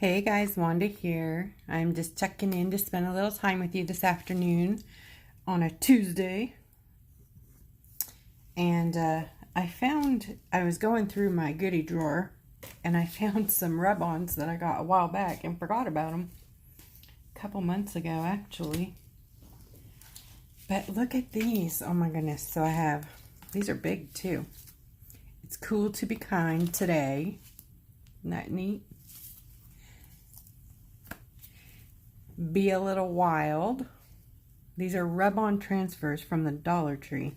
Hey guys, Wanda here. I'm just checking in to spend a little time with you this afternoon on a Tuesday. And I was going through my goodie drawer and I found some rub-ons that I got a while back and forgot about them. A couple months ago, actually. But look at these. Oh my goodness. So these are big too. It's cool to be kind today. Isn't that neat? Be a little wild. These are rub-on transfers from the Dollar Tree.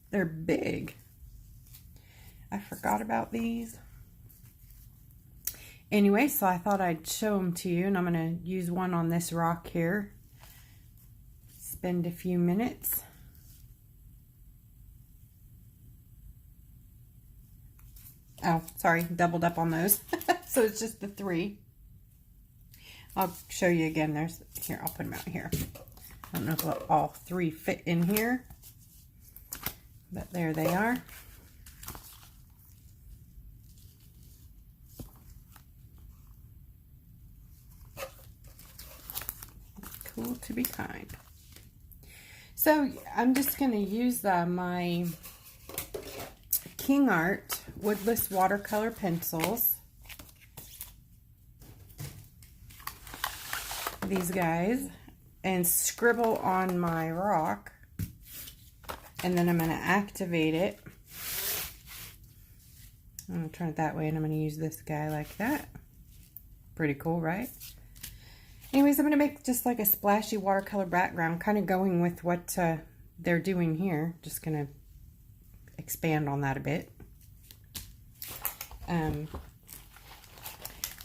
They're big. I forgot about these. Anyway, so I thought I'd show them to you, and I'm going to use one on this rock here. Spend a few minutes. Oh, sorry, doubled up on those. So it's just the three. I'll show you again. Here, I'll put them out here. I don't know if all three fit in here, but there they are. Cool to be kind. So I'm just going to use my King Art woodless watercolor pencils. These guys, and scribble on my rock, and then I'm going to activate it. I'm going to turn it that way, and I'm going to use this guy like that. Pretty cool, right? Anyways, I'm going to make just like a splashy watercolor background, kind of going with what they're doing here. Just going to expand on that a bit.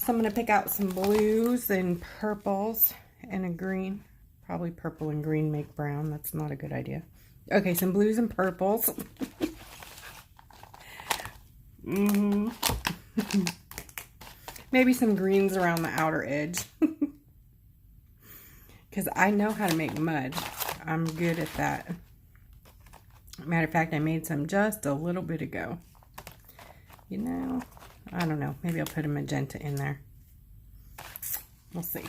So I'm going to pick out some blues and purples and a green. Probably purple and green make brown. That's not a good idea. Okay, some blues and purples. Maybe some greens around the outer edge. Because I know how to make mud. I'm good at that. Matter of fact, I made some just a little bit ago. You know, I don't know. Maybe I'll put a magenta in there. We'll see.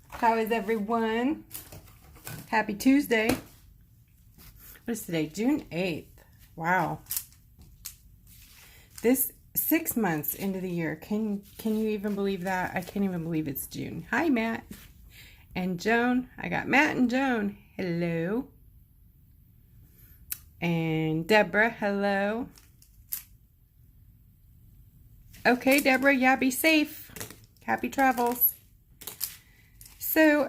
How is everyone? Happy Tuesday. What is today? June 8th. Wow. This 6 months into the year. Can you even believe that? I can't even believe it's June. Hi, Matt and Joan. I got Matt and Joan. Hello. And Deborah, hello. Okay, Deborah, yeah, be safe. Happy travels. So,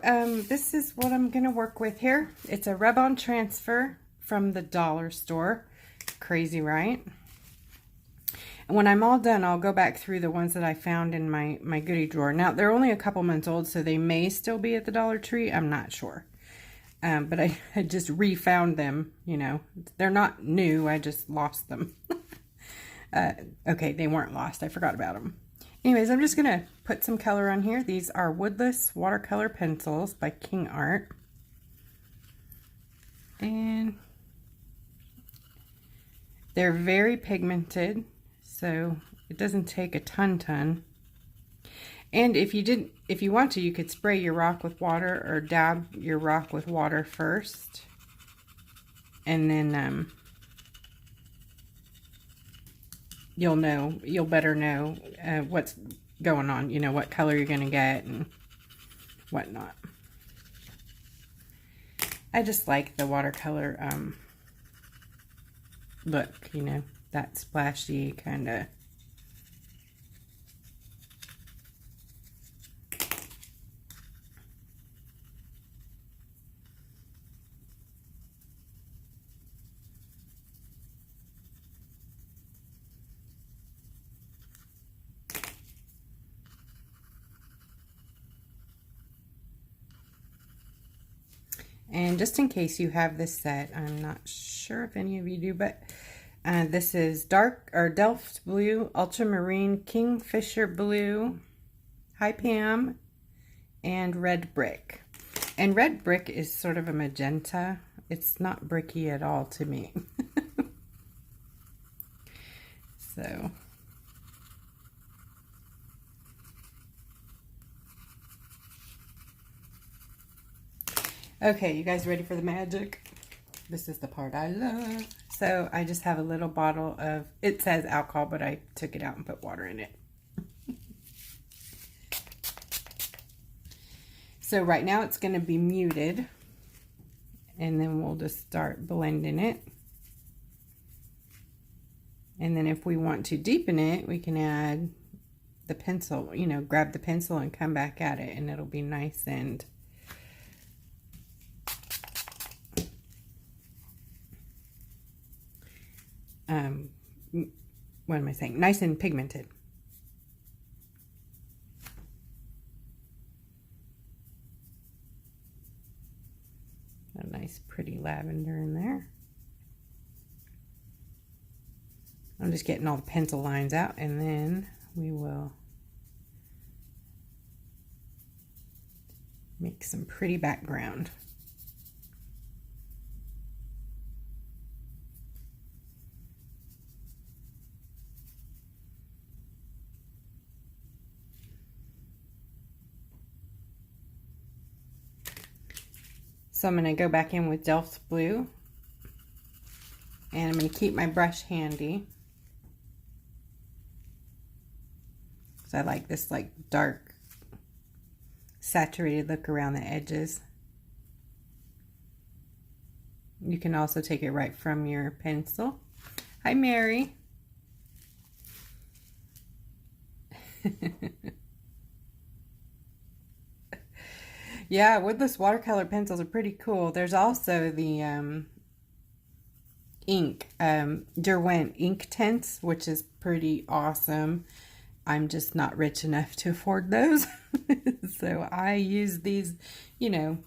this is what I'm going to work with here. It's a rub-on transfer from the dollar store. Crazy, right? And when I'm all done, I'll go back through the ones that I found in my goodie drawer. Now, they're only a couple months old, so they may still be at the Dollar Tree. I'm not sure. But I just refound them, you know. They're not new, I just lost them. Okay, they weren't lost. I forgot about them. Anyways, I'm just going to put some color on here. These are woodless watercolor pencils by King Art. And they're very pigmented, so it doesn't take a ton. And if you want to, you could spray your rock with water or dab your rock with water first. And then you'll better know what's going on, you know, what color you're going to get and whatnot. I just like the watercolor look, you know, that splashy kind of. And just in case you have this set, I'm not sure if any of you do, but this is dark or Delft blue, ultramarine, kingfisher blue, hi Pam, and red brick. And red brick is sort of a magenta. It's not bricky at all to me. So okay, you guys ready for the magic? This is the part I love. So I just have a little bottle of, it says alcohol, but I took it out and put water in it. So right now it's going to be muted, and then we'll just start blending it. And then if we want to deepen it, we can add the pencil, you know, grab the pencil and come back at it, and it'll be nice and what am I saying? Nice and pigmented. A nice pretty lavender in there. I'm just getting all the pencil lines out, and then we will make some pretty background. So I'm going to go back in with Delft's Blue, and I'm going to keep my brush handy. So I like this like dark saturated look around the edges. You can also take it right from your pencil. Hi, Mary. Yeah, woodless watercolor pencils are pretty cool. There's also the ink, Derwent ink tints, which is pretty awesome. I'm just not rich enough to afford those. So I use these, you know,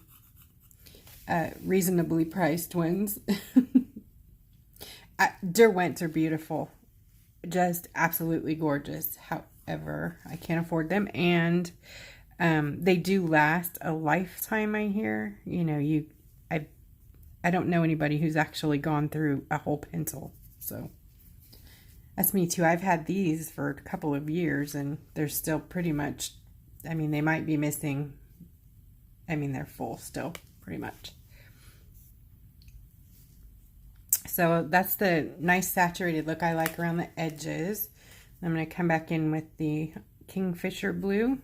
reasonably priced ones. Derwents are beautiful. Just absolutely gorgeous. However, I can't afford them, and they do last a lifetime, I hear. You know, I don't know anybody who's actually gone through a whole pencil. So that's me too. I've had these for a couple of years, and they're still pretty much, I mean, they might be missing, I mean, they're full still, pretty much. So that's the nice saturated look I like around the edges. I'm going to come back in with the Kingfisher Blue.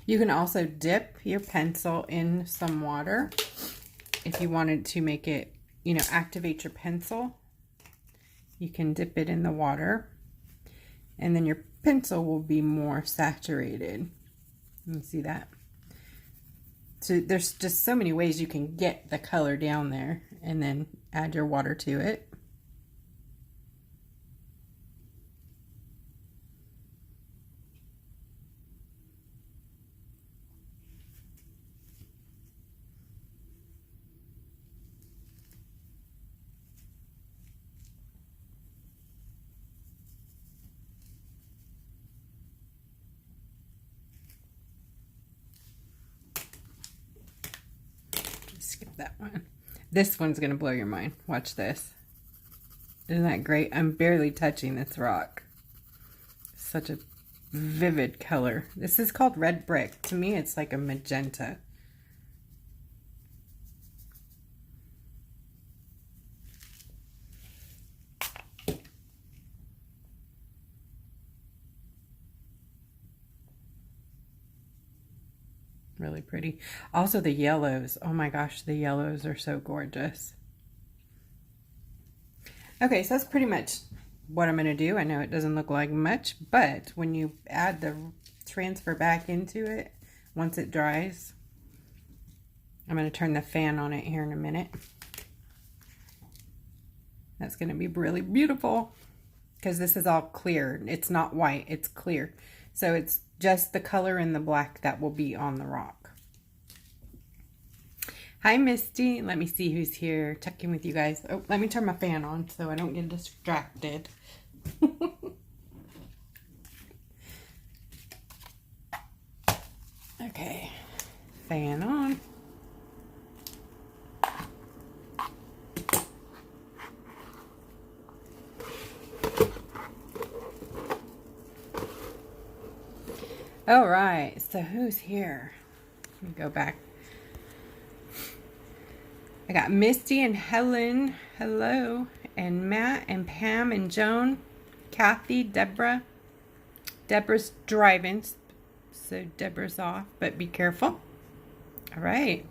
You can also dip your pencil in some water if you wanted to make it, you know, activate your pencil. You can dip it in the water, and then your pencil will be more saturated. You see that? So there's just so many ways you can get the color down there, and then add your water to it. Skip that one. This one's gonna blow your mind. Watch this. Isn't that great? I'm barely touching this rock. Such a vivid color. This is called red brick. To me, it's like a magenta. Really pretty. Also the yellows. Oh my gosh, the yellows are so gorgeous. Okay, so that's pretty much what I'm going to do. I know it doesn't look like much, but when you add the transfer back into it, once it dries, I'm going to turn the fan on it here in a minute. That's going to be really beautiful because this is all clear. It's not white, it's clear. So it's just the color in the black that will be on the rock. Hi, Misty. Let me see who's here. Check in with you guys. Oh, let me turn my fan on so I don't get distracted. Okay. fan on. All right, so who's here? Let me go back. I got Misty and Helen, hello, and Matt and Pam and Joan, Kathy, Deborah. Deborah's driving, so Deborah's off, but be careful. All right,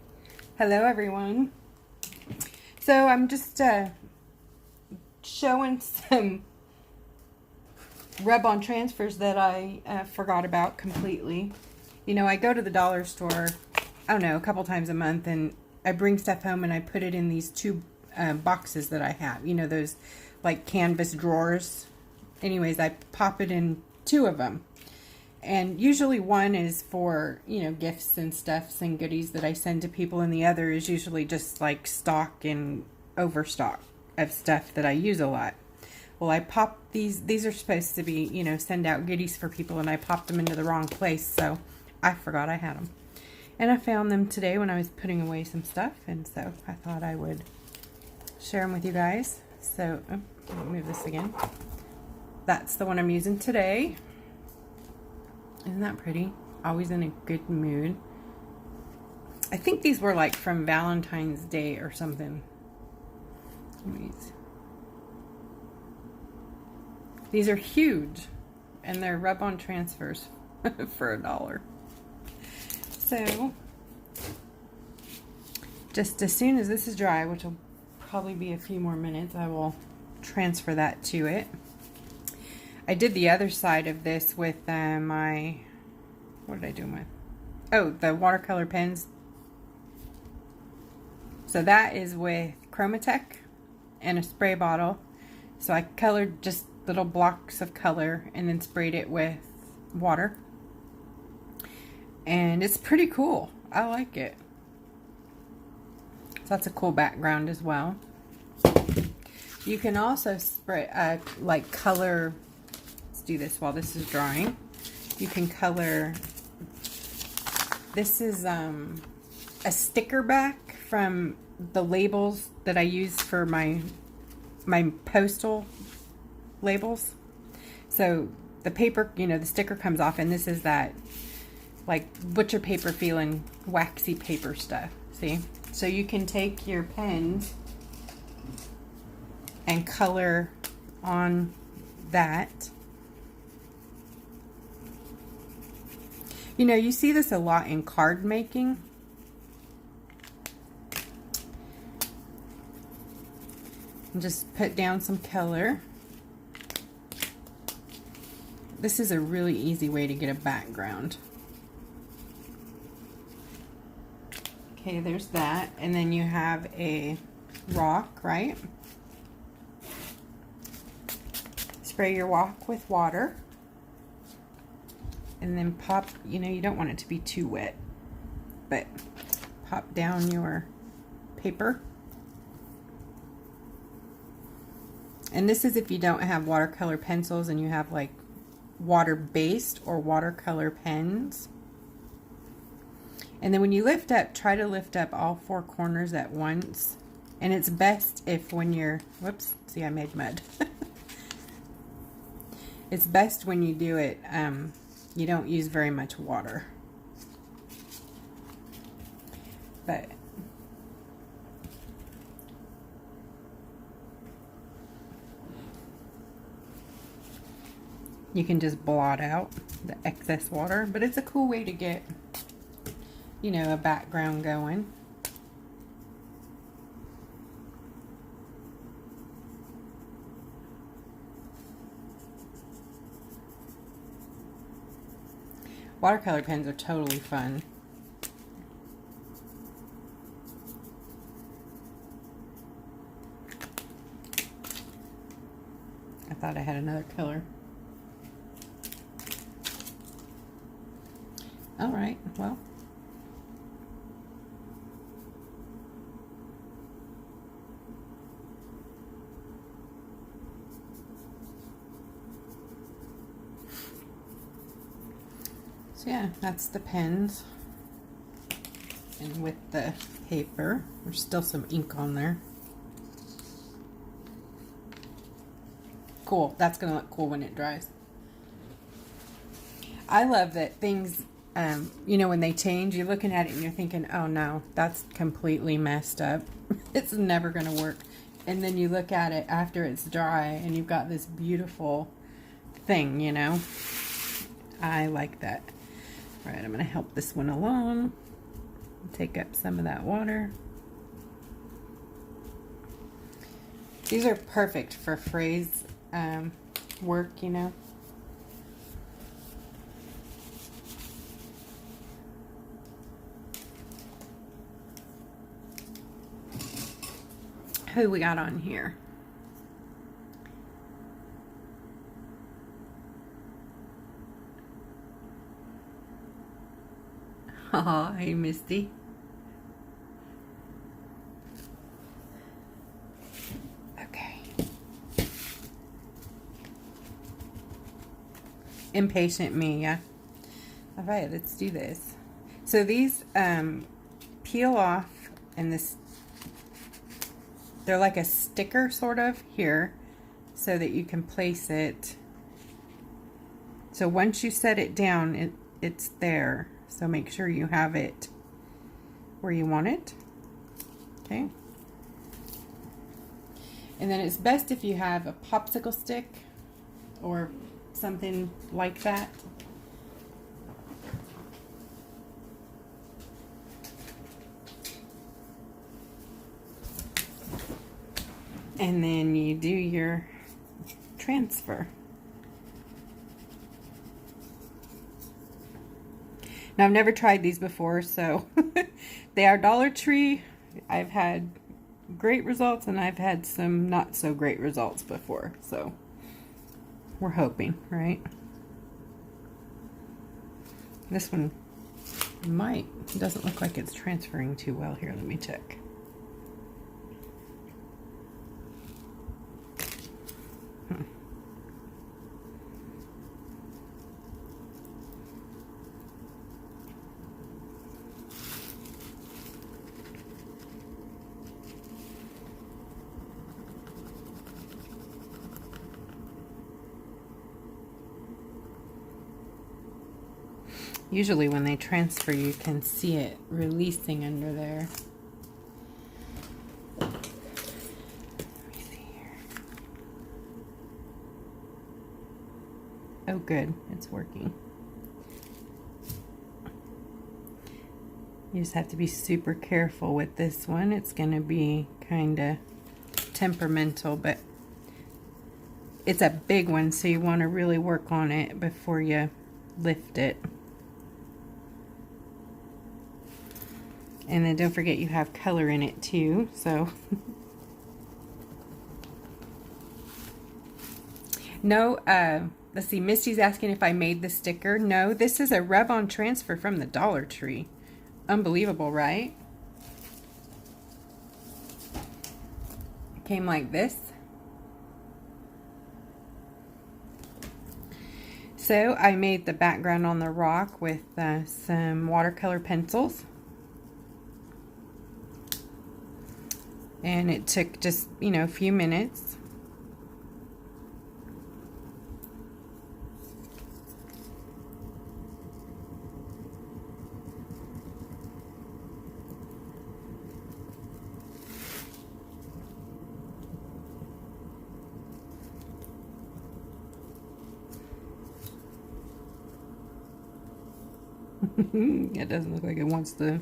hello everyone. So I'm just showing some rub-on transfers that I forgot about completely. You know, I go to the dollar store, I don't know, a couple times a month, and I bring stuff home and I put it in these two boxes that I have. You know, those like canvas drawers. Anyways, I pop it in two of them. And usually one is for, you know, gifts and stuffs and goodies that I send to people, and the other is usually just like stock and overstock of stuff that I use a lot. Well, I popped these are supposed to be, you know, send out goodies for people, and I popped them into the wrong place, so I forgot I had them. And I found them today when I was putting away some stuff, and so I thought I would share them with you guys. So, oh, let me move this again. That's the one I'm using today. Isn't that pretty? Always in a good mood. I think these were like from Valentine's Day or something. These are huge, and they're rub-on transfers for $1. So, just as soon as this is dry, which will probably be a few more minutes, I will transfer that to it. I did the other side of this with my, what did I do with? Oh, the watercolor pens. So that is with Chromatech and a spray bottle. So I colored just little blocks of color and then sprayed it with water. And it's pretty cool. I like it. So that's a cool background as well. You can also spray, like color, let's do this while this is drying. You can color, this is a sticker back from the labels that I use for my postal labels. So the paper, you know, the sticker comes off, and this is that like butcher paper feeling waxy paper stuff. See? So you can take your pens and color on that. You know, you see this a lot in card making. And just put down some color. This is a really easy way to get a background. Okay, there's that. And then you have a rock, right? Spray your rock with water. And then pop, you know, you don't want it to be too wet, but pop down your paper. And this is if you don't have watercolor pencils and you have like water-based or watercolor pens. And then when you lift up, try to lift up all four corners at once. And it's best if when you're, whoops, see I made mud. It's best when you do it, you don't use very much water. But you can just blot out the excess water, but it's a cool way to get, you know, a background going. Watercolor pens are totally fun. I thought I had another color. All right, well. So yeah, that's the pens. and with the paper. There's still some ink on there. Cool. That's going to look cool when it dries. I love that things, you know, when they change, you're looking at it and you're thinking, oh no, that's completely messed up. It's never going to work. And then you look at it after it's dry and you've got this beautiful thing, you know. I like that. All right, I'm going to help this one along. Take up some of that water. These are perfect for phrase work, you know. Who we got on here? Oh, hey, Misty. Okay. Impatient me, yeah. All right, let's do this. So these peel off, and this, they're like a sticker sort of here, so that you can place it. So once you set it down, it's there. So make sure you have it where you want it. Okay. And then it's best if you have a popsicle stick or something like that. And then you do your transfer. Now, I've never tried these before, so they are Dollar Tree. I've had great results, and I've had some not so great results before, so we're hoping, right? This one might. It doesn't look like it's transferring too well here. Let me check. Usually when they transfer, you can see it releasing under there. Let me see here. Oh, good. It's working. You just have to be super careful with this one. It's going to be kind of temperamental, but it's a big one, so you want to really work on it before you lift it. And then don't forget you have color in it too, so. No, let's see, Misty's asking if I made the sticker. No, this is a rub-on transfer from the Dollar Tree. Unbelievable, right? It came like this. So I made the background on the rock with some watercolor pencils. And it took just, you know, a few minutes. It doesn't look like it wants to.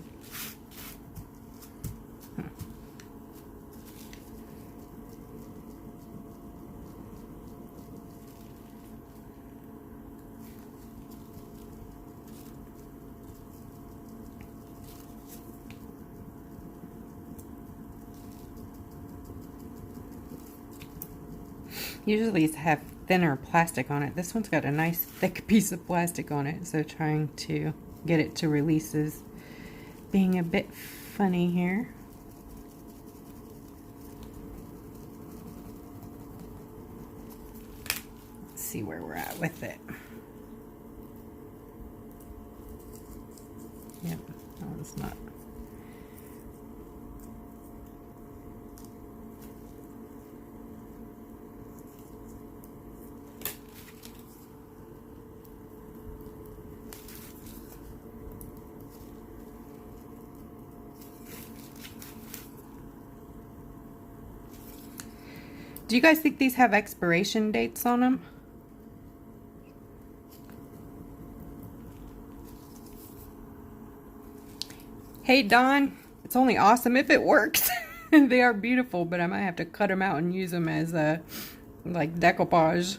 Usually these have thinner plastic on it. This one's got a nice thick piece of plastic on it, so trying to get it to release is being a bit funny here. Let's see where we're at with it. Yep, that one's not Do you guys think these have expiration dates on them? Hey Don, it's only awesome if it works. They are beautiful, but I might have to cut them out and use them as a like decoupage.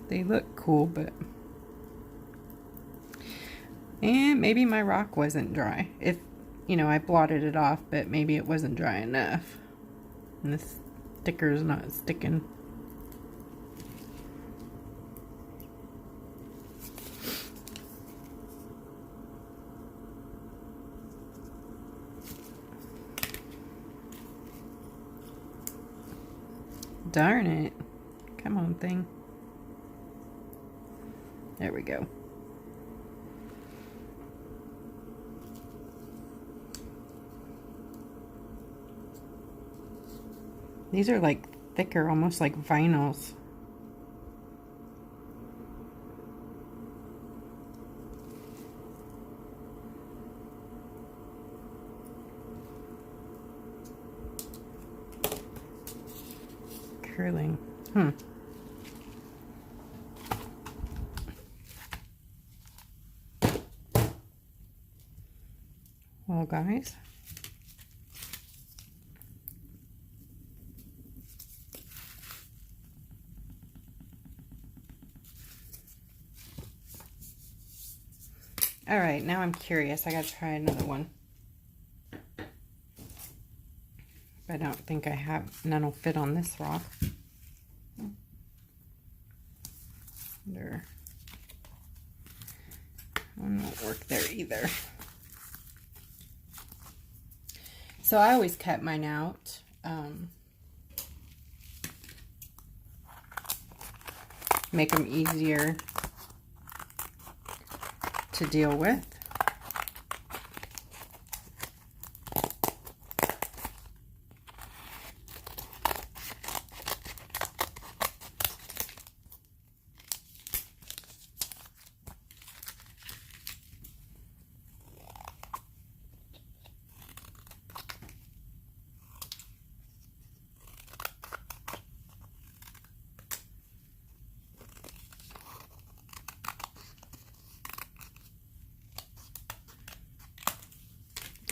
They look cool, but and maybe my rock wasn't dry. If you know, I blotted it off, but maybe it wasn't dry enough. And this sticker is not sticking. Darn it. Come on, thing. There we go. These are like thicker, almost like vinyls. Curling. Well, guys. All right, now I'm curious. I gotta try another one. I don't think I have, none will fit on this rock. There. One won't work there either. So I always cut mine out. Make them easier to deal with.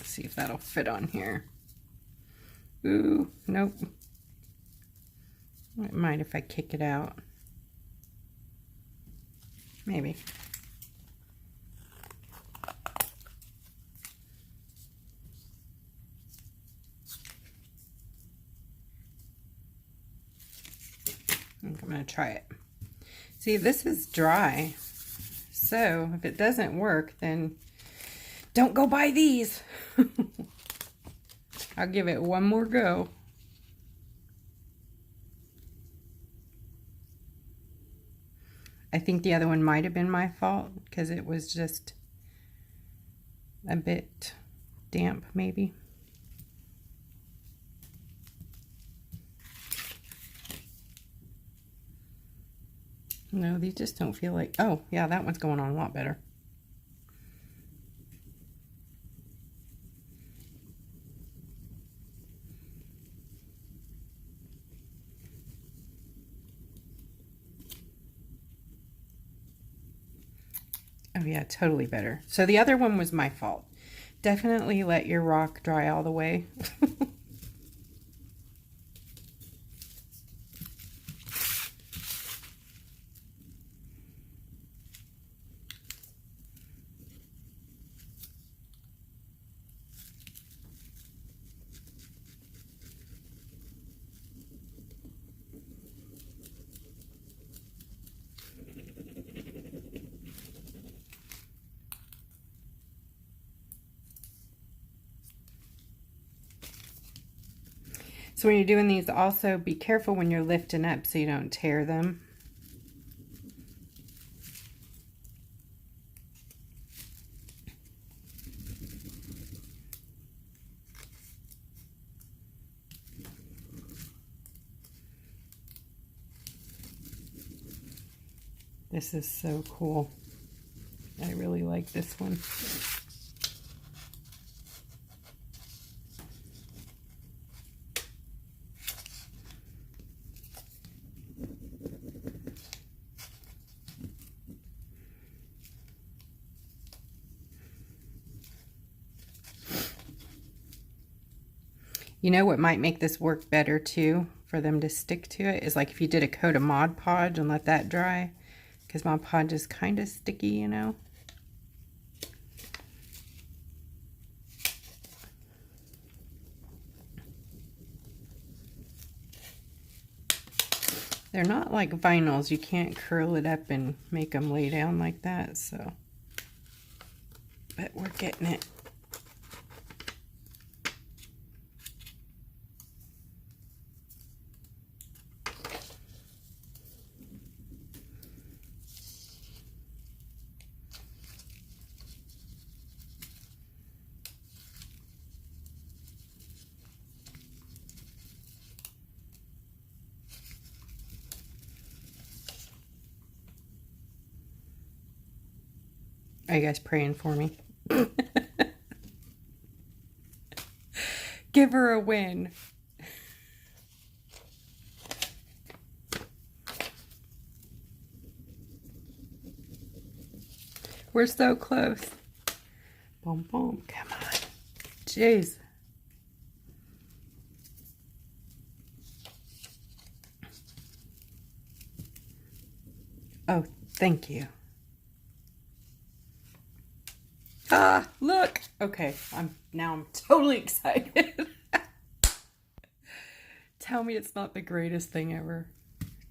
See if that'll fit on here. Ooh, nope. It might if I kick it out. Maybe. I think I'm going to try it. See, this is dry. So if it doesn't work, then don't go buy these. I'll give it one more go. I think the other one might have been my fault because it was just a bit damp, maybe. No, these just don't feel like, oh yeah, that one's going on a lot better. Oh yeah, totally better. So the other one was my fault. Definitely let your rock dry all the way. So when you're doing these, also be careful when you're lifting up so you don't tear them. This is so cool. I really like this one. You know what might make this work better too, for them to stick to it, is like if you did a coat of Mod Podge and let that dry, because Mod Podge is kind of sticky, you know. They're not like vinyls. You can't curl it up and make them lay down like that, so. But we're getting it. Are you guys praying for me? Give her a win. We're so close. Boom, boom. Come on. Jeez. Oh, thank you. Ah, look. Okay, I'm totally excited. Tell me it's not the greatest thing ever.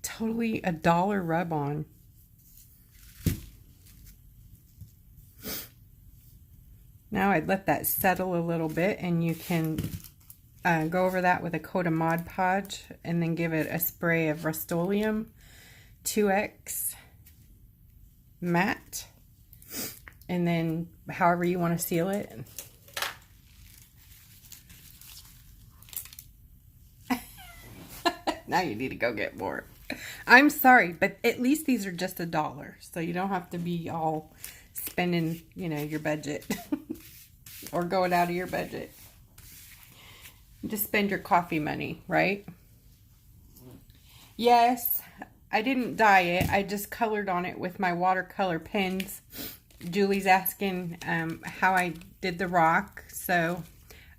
Totally $1 rub-on. Now I'd let that settle a little bit, and you can go over that with a coat of Mod Podge and then give it a spray of Rust-Oleum 2X matte, and then however you want to seal it. Now you need to go get more. I'm sorry, but at least these are just $1, so you don't have to be all spending, you know, your budget or going out of your budget. Just spend your coffee money, right? Yes, I didn't dye it. I just colored on it with my watercolor pens. Julie's asking how I did the rock, so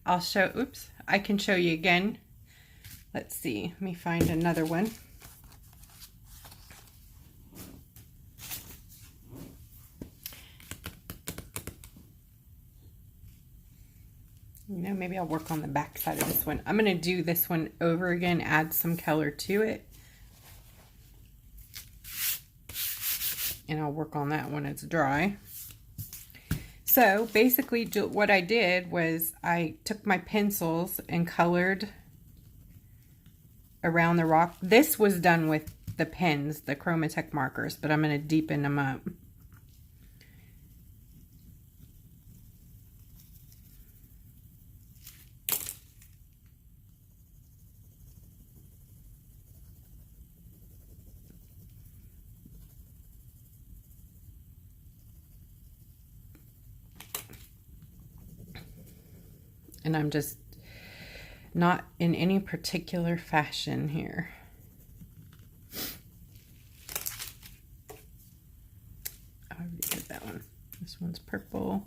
I'll show. Oops, I can show you again. Let's see. Let me find another one. You know, maybe I'll work on the back side of this one. I'm going to do this one over again, add some color to it. And I'll work on that when it's dry. So basically what I did was I took my pencils and colored around the rock. This was done with the pens, the Chromatech markers, but I'm going to deepen them up. And I'm just not in any particular fashion here. I already did that one. This one's purple.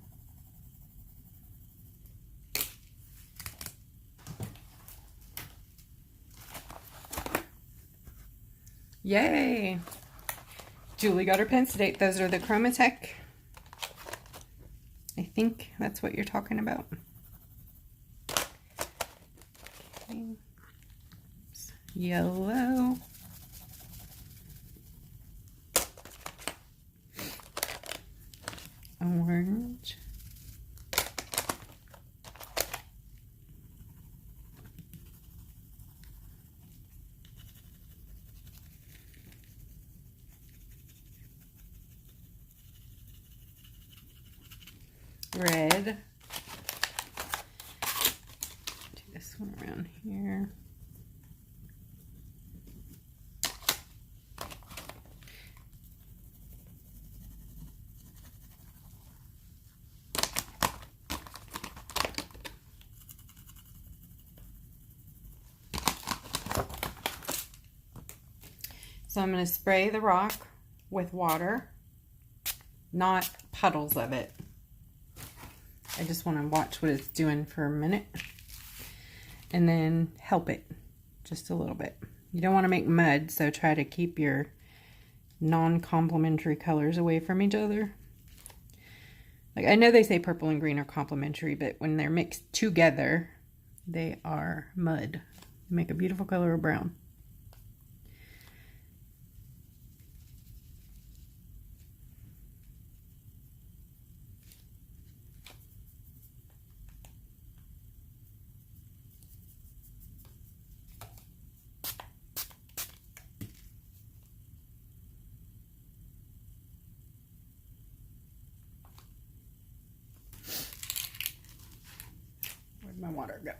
Yay! Julie got her pens today. Those are the Chromatech. I think that's what you're talking about. Yellow. Orange. Red. Do this one around here. So I'm going to spray the rock with water, not puddles of it. I just want to watch what it's doing for a minute. and then help it just a little bit. You don't want to make mud, so try to keep your non-complementary colors away from each other. Like, I know they say purple and green are complementary, but when they're mixed together, they are mud. They make a beautiful color of brown. Where'd my water go?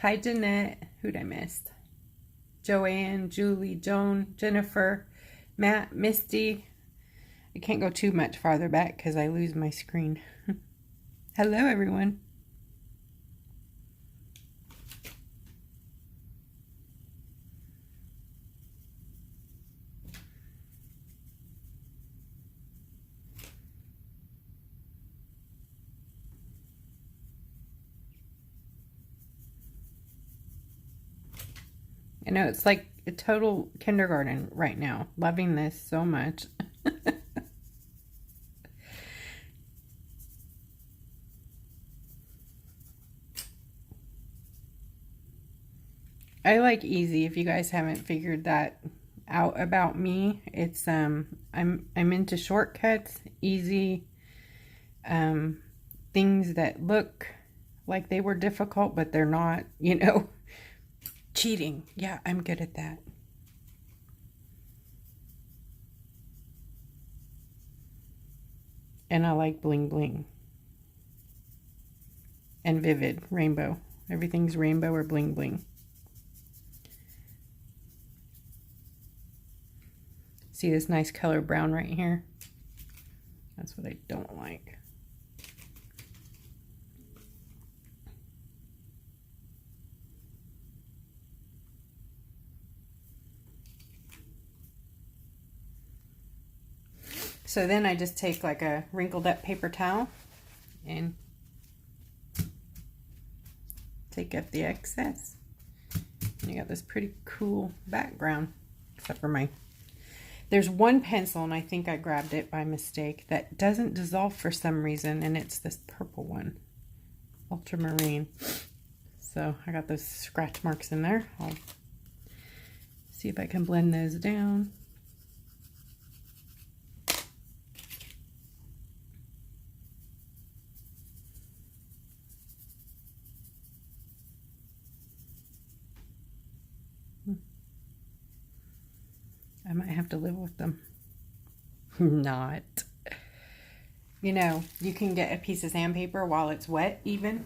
Hi, Jeanette. Who'd I miss? Joanne, Julie, Joan, Jennifer, Matt, Misty. I can't go too much farther back because I lose my screen. Hello, everyone. I know it's like a total kindergarten right now. Loving this so much. I like easy. If you guys haven't figured that out about me, it's I'm into shortcuts, easy things that look like they were difficult, but they're not, you know. Cheating. Yeah, I'm good at that. And I like bling bling. And vivid, rainbow. Everything's rainbow or bling bling. See this nice color brown right here? That's what I don't like. So then I just take like a wrinkled up paper towel and take up the excess. And you got this pretty cool background, except for there's one pencil, and I think I grabbed it by mistake, that doesn't dissolve for some reason, and it's this purple one, ultramarine. So I got those scratch marks in there. I'll see if I can blend those down. I might have to live with them. Not. You know, you can get a piece of sandpaper while it's wet even.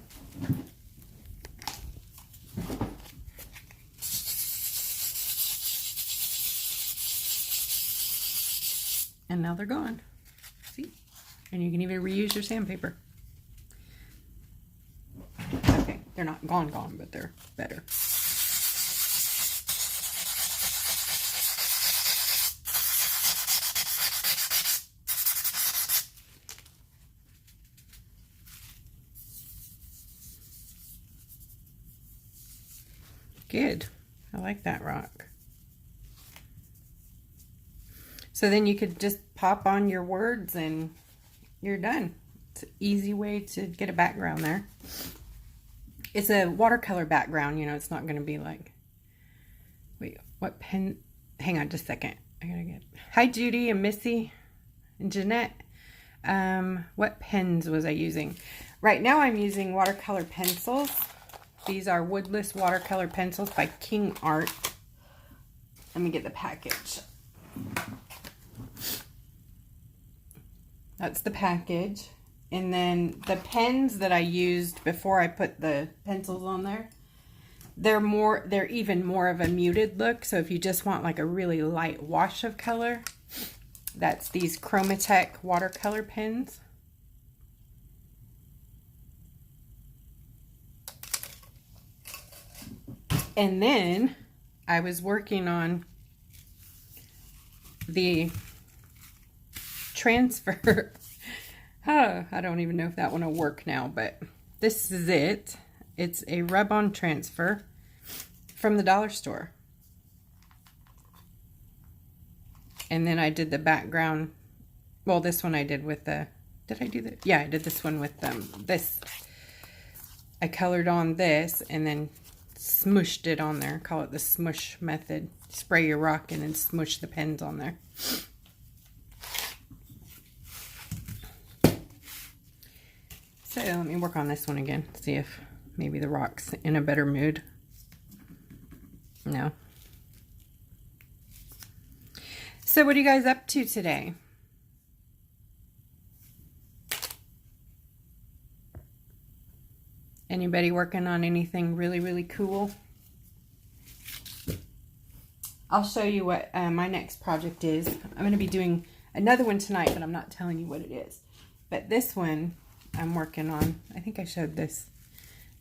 And now they're gone. See? And you can even reuse your sandpaper. Okay, they're not gone, but they're better. Good. I like that rock. So then you could just pop on your words and you're done. It's an easy way to get a background there. It's a watercolor background, you know, it's not going to be like, wait, what pen? Hang on just a second. I gotta get, hi Judy and Missy and Jeanette. What pens was I using? Right now I'm using watercolor pencils. These are woodless watercolor pencils by King Art. Let me get the package. That's the package. And then the pens that I used before I put the pencils on there, they're even more of a muted look. So if you just want like a really light wash of color, that's these Chromatech watercolor pens. And then I was working on the transfer. Oh, I don't even know if that one will work now, but this is it. It's a rub-on transfer from the dollar store. And then I did the background. Well, this one I did with the, did I do that? Yeah, I did this one with this. I colored on this and then smushed it on there. Call it the smush method. Spray your rock and then smush the pens on there. So let me work on this one again. See if maybe the rock's in a better mood. No. So what are you guys up to today? Anybody working on anything really, really cool? I'll show you what my next project is. I'm going to be doing another one tonight, but I'm not telling you what it is. But this one I'm working on. I think I showed this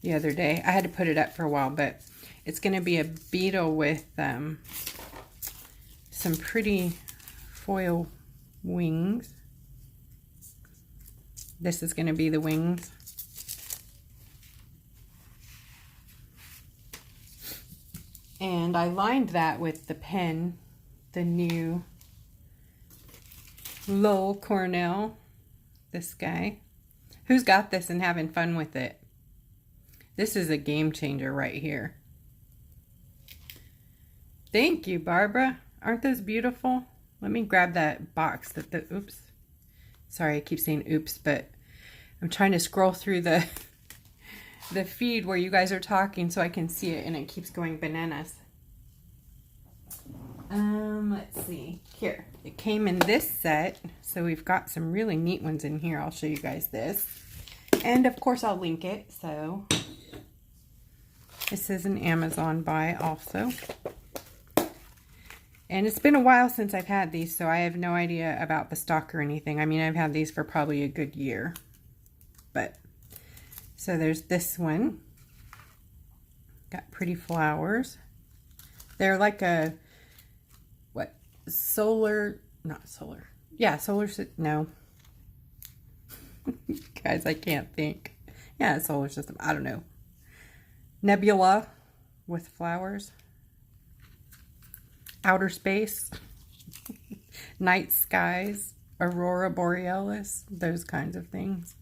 the other day. I had to put it up for a while, but it's going to be a beetle with some pretty foil wings. This is going to be the wings. And I lined that with the pen, the new Lowell Cornell, this guy. Who's got this and having fun with it? This is a game changer right here. Thank you, Barbara. Aren't those beautiful? Let me grab that box that the, oops. Sorry, I keep saying oops, but I'm trying to scroll through the feed where you guys are talking so I can see it, and it keeps going bananas. Let's see. Here, it came in this set, so we've got some really neat ones in here. I'll show you guys this. And of course I'll link it, so this is an Amazon buy also. And it's been a while since I've had these, so I have no idea about the stock or anything. I mean, I've had these for probably a good year. But, so there's this one. Got pretty flowers. They're like a, what, solar, not solar. Yeah, solar, no. Guys, I can't think. Yeah, solar system, I don't know. Nebula with flowers. Outer space. Night skies. Aurora borealis. Those kinds of things.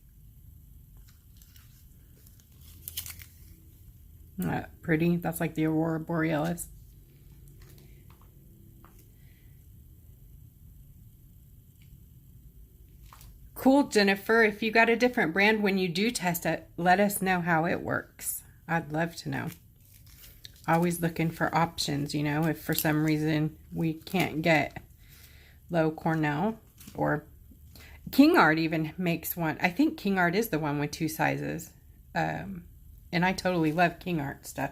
Not pretty. That's like the aurora borealis. Cool, Jennifer. If you got a different brand when you do test it, let us know how it works. I'd love to know. Always looking for options, you know, if for some reason we can't get Low Cornell, or King Art even makes one. I think King Art is the one with 2 sizes. And I totally love King Art stuff.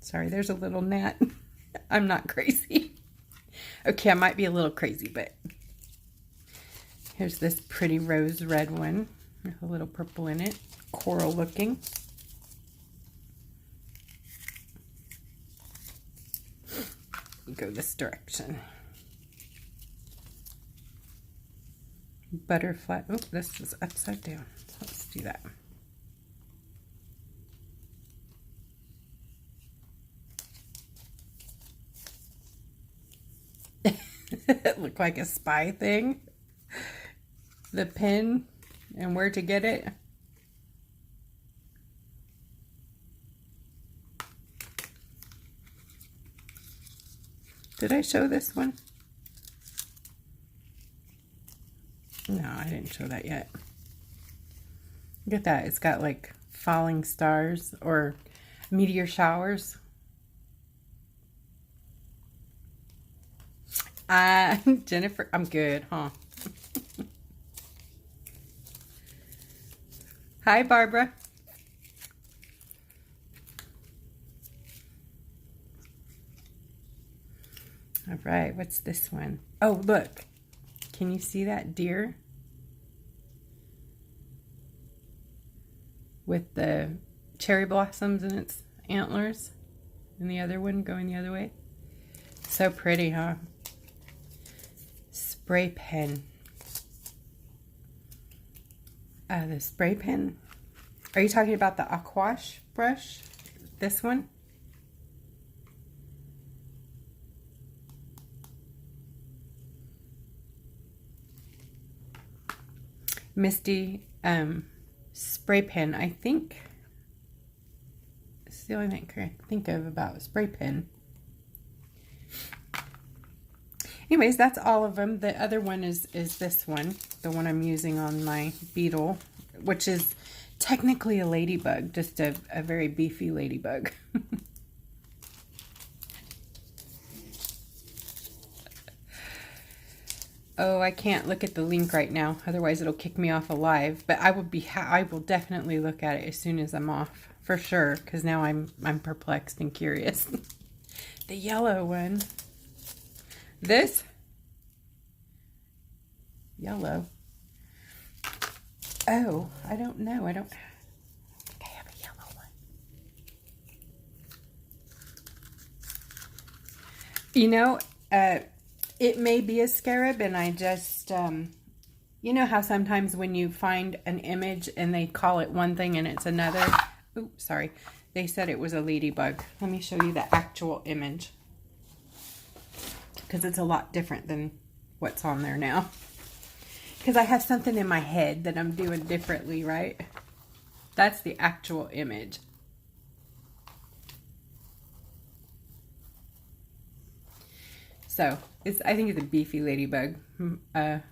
Sorry, there's a little gnat. I'm not crazy. Okay, I might be a little crazy, but here's this pretty rose red one with a little purple in it. Coral looking. Go this direction. Butterfly. Oh, this is upside down. So let's do that. It looked like a spy thing. The pin and where to get it. Did I show this one? No, I didn't show that yet. Look at that. It's got like falling stars or meteor showers. Jennifer, I'm good, huh? Hi, Barbara. All right, what's this one? Oh, look. Can you see that deer? With the cherry blossoms in its antlers. And the other one going the other way. So pretty, huh? spray pen. The spray pen. Are you talking about the aquash brush? This one? Misty spray pen, I think. It's the only thing I can think of about a spray pen. Anyways, that's all of them. The other one is this one, the one I'm using on my beetle, which is technically a ladybug, just a very beefy ladybug. Oh, I can't look at the link right now, otherwise it'll kick me off alive. But I will definitely look at it as soon as I'm off, for sure, because now I'm perplexed and curious. The yellow one. This yellow. Oh, I don't know. I don't think I have a yellow one. You know, it may be a scarab, and I just, you know how sometimes when you find an image and they call it one thing and it's another? Oops, sorry. They said it was a ladybug. Let me show you the actual image, because it's a lot different than what's on there now. Because I have something in my head that I'm doing differently, right? That's the actual image. So, I think it's a beefy ladybug. Zentangle,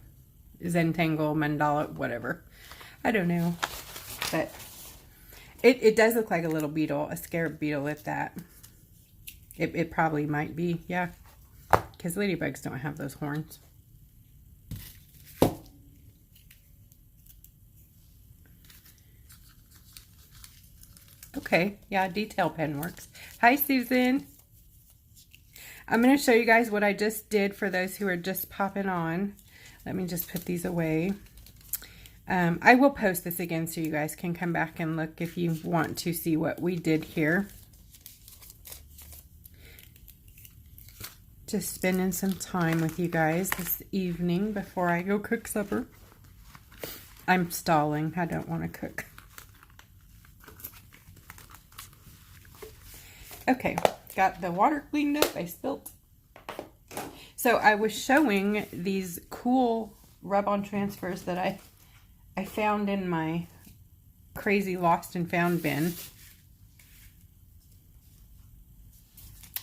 mandala, whatever. I don't know. But it does look like a little beetle, a scarab beetle at that. It probably might be, yeah. Because ladybugs don't have those horns. Okay, yeah, detail pen works. Hi, Susan. I'm going to show you guys what I just did for those who are just popping on. Let me just put these away. I will post this again so you guys can come back and look if you want to see what we did here. Just spending some time with you guys this evening before I go cook supper. I'm stalling. I don't want to cook. Okay, got the water cleaned up. I spilt. So I was showing these cool rub-on transfers that I found in my crazy lost and found bin.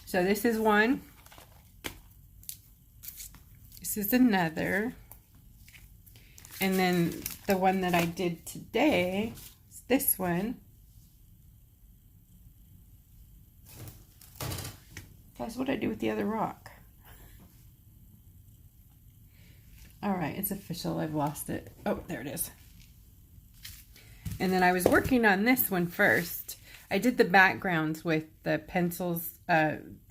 So this is one. This is another. And then the one that I did today is this one. Guys, what did I do with the other rock? Alright, it's official. I've lost it. Oh, there it is. And then I was working on this one first. I did the backgrounds with the pencils,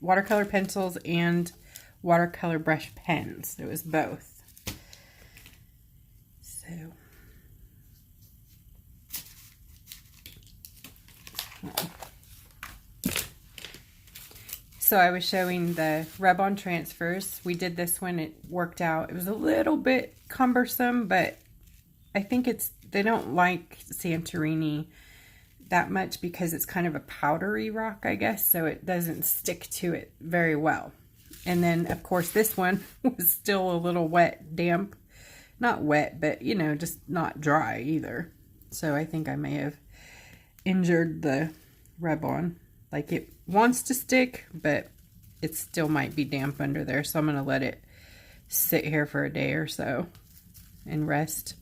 watercolor pencils and watercolor brush pens. It was both. So I was showing the rub-on transfers. We did this one. It worked out. It was a little bit cumbersome, but I think they don't like Santorini that much because it's kind of a powdery rock, I guess, so it doesn't stick to it very well. And then, of course, this one was still a little wet, damp. Not wet, but, you know, just not dry either. So I think I may have injured the rub-on. Like, it wants to stick, but it still might be damp under there. So I'm going to let it sit here for a day or so and rest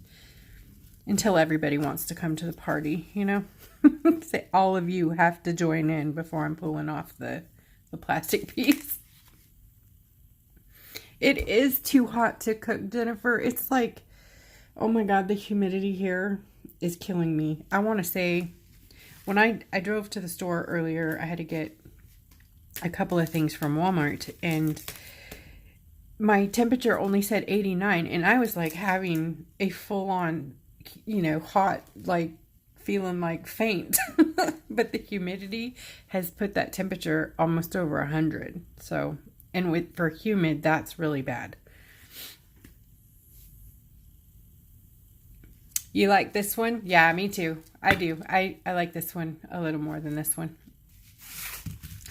until everybody wants to come to the party, you know. Say all of you have to join in before I'm pulling off the plastic piece. It is too hot to cook, Jennifer. It's like, oh my God, the humidity here is killing me. I want to say, when I drove to the store earlier, I had to get a couple of things from Walmart, and my temperature only said 89, and I was like having a full-on, you know, hot, like feeling like faint. But the humidity has put that temperature almost over 100. So, and for humid, that's really bad. You like this one? Yeah, me too. I do. I like this one a little more than this one.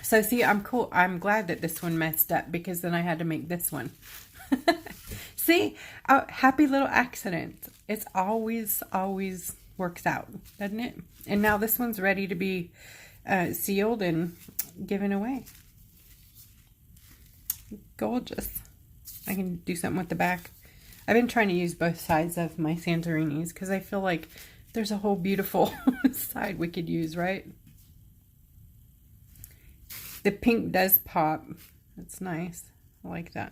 So see, I'm cool. I'm glad that this one messed up because then I had to make this one. See, happy little accident. It's always works out, doesn't it? And now this one's ready to be sealed and given away. Gorgeous. I can do something with the back. I've been trying to use both sides of my Santorinis because I feel like there's a whole beautiful side we could use, right? The pink does pop. That's nice. I like that.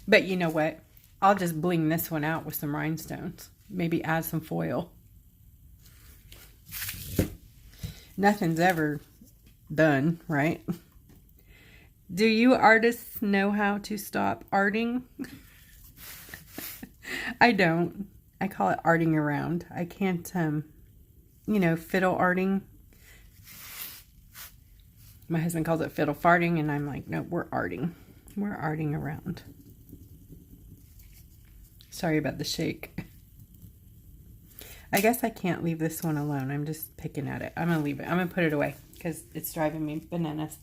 But you know what? I'll just bling this one out with some rhinestones. Maybe add some foil. Nothing's ever done, right? Do you artists know how to stop arting? I don't. I call it arting around. I can't, you know, fiddle arting. My husband calls it fiddle farting, and I'm like, no, we're arting. We're arting around. Sorry about the shake. I guess I can't leave this one alone. I'm just picking at it. I'm going to leave it. I'm going to put it away because it's driving me bananas.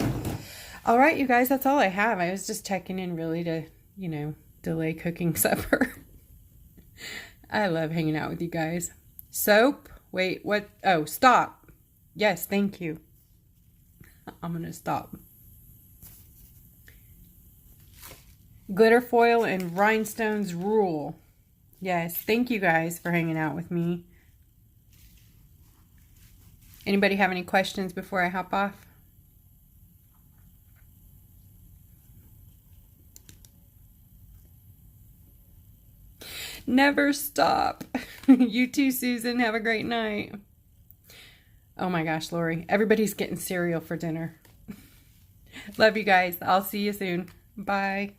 All right, you guys, that's all I have. I was just checking in really to, you know, delay cooking supper. I love hanging out with you guys. Soap. Wait, what? Oh, stop. Yes, thank you. I'm going to stop. Glitter foil and rhinestones rule. Yes, thank you guys for hanging out with me. Anybody have any questions before I hop off? Never stop. You too, Susan. Have a great night. Oh my gosh, Lori. Everybody's getting cereal for dinner. Love you guys. I'll see you soon. Bye.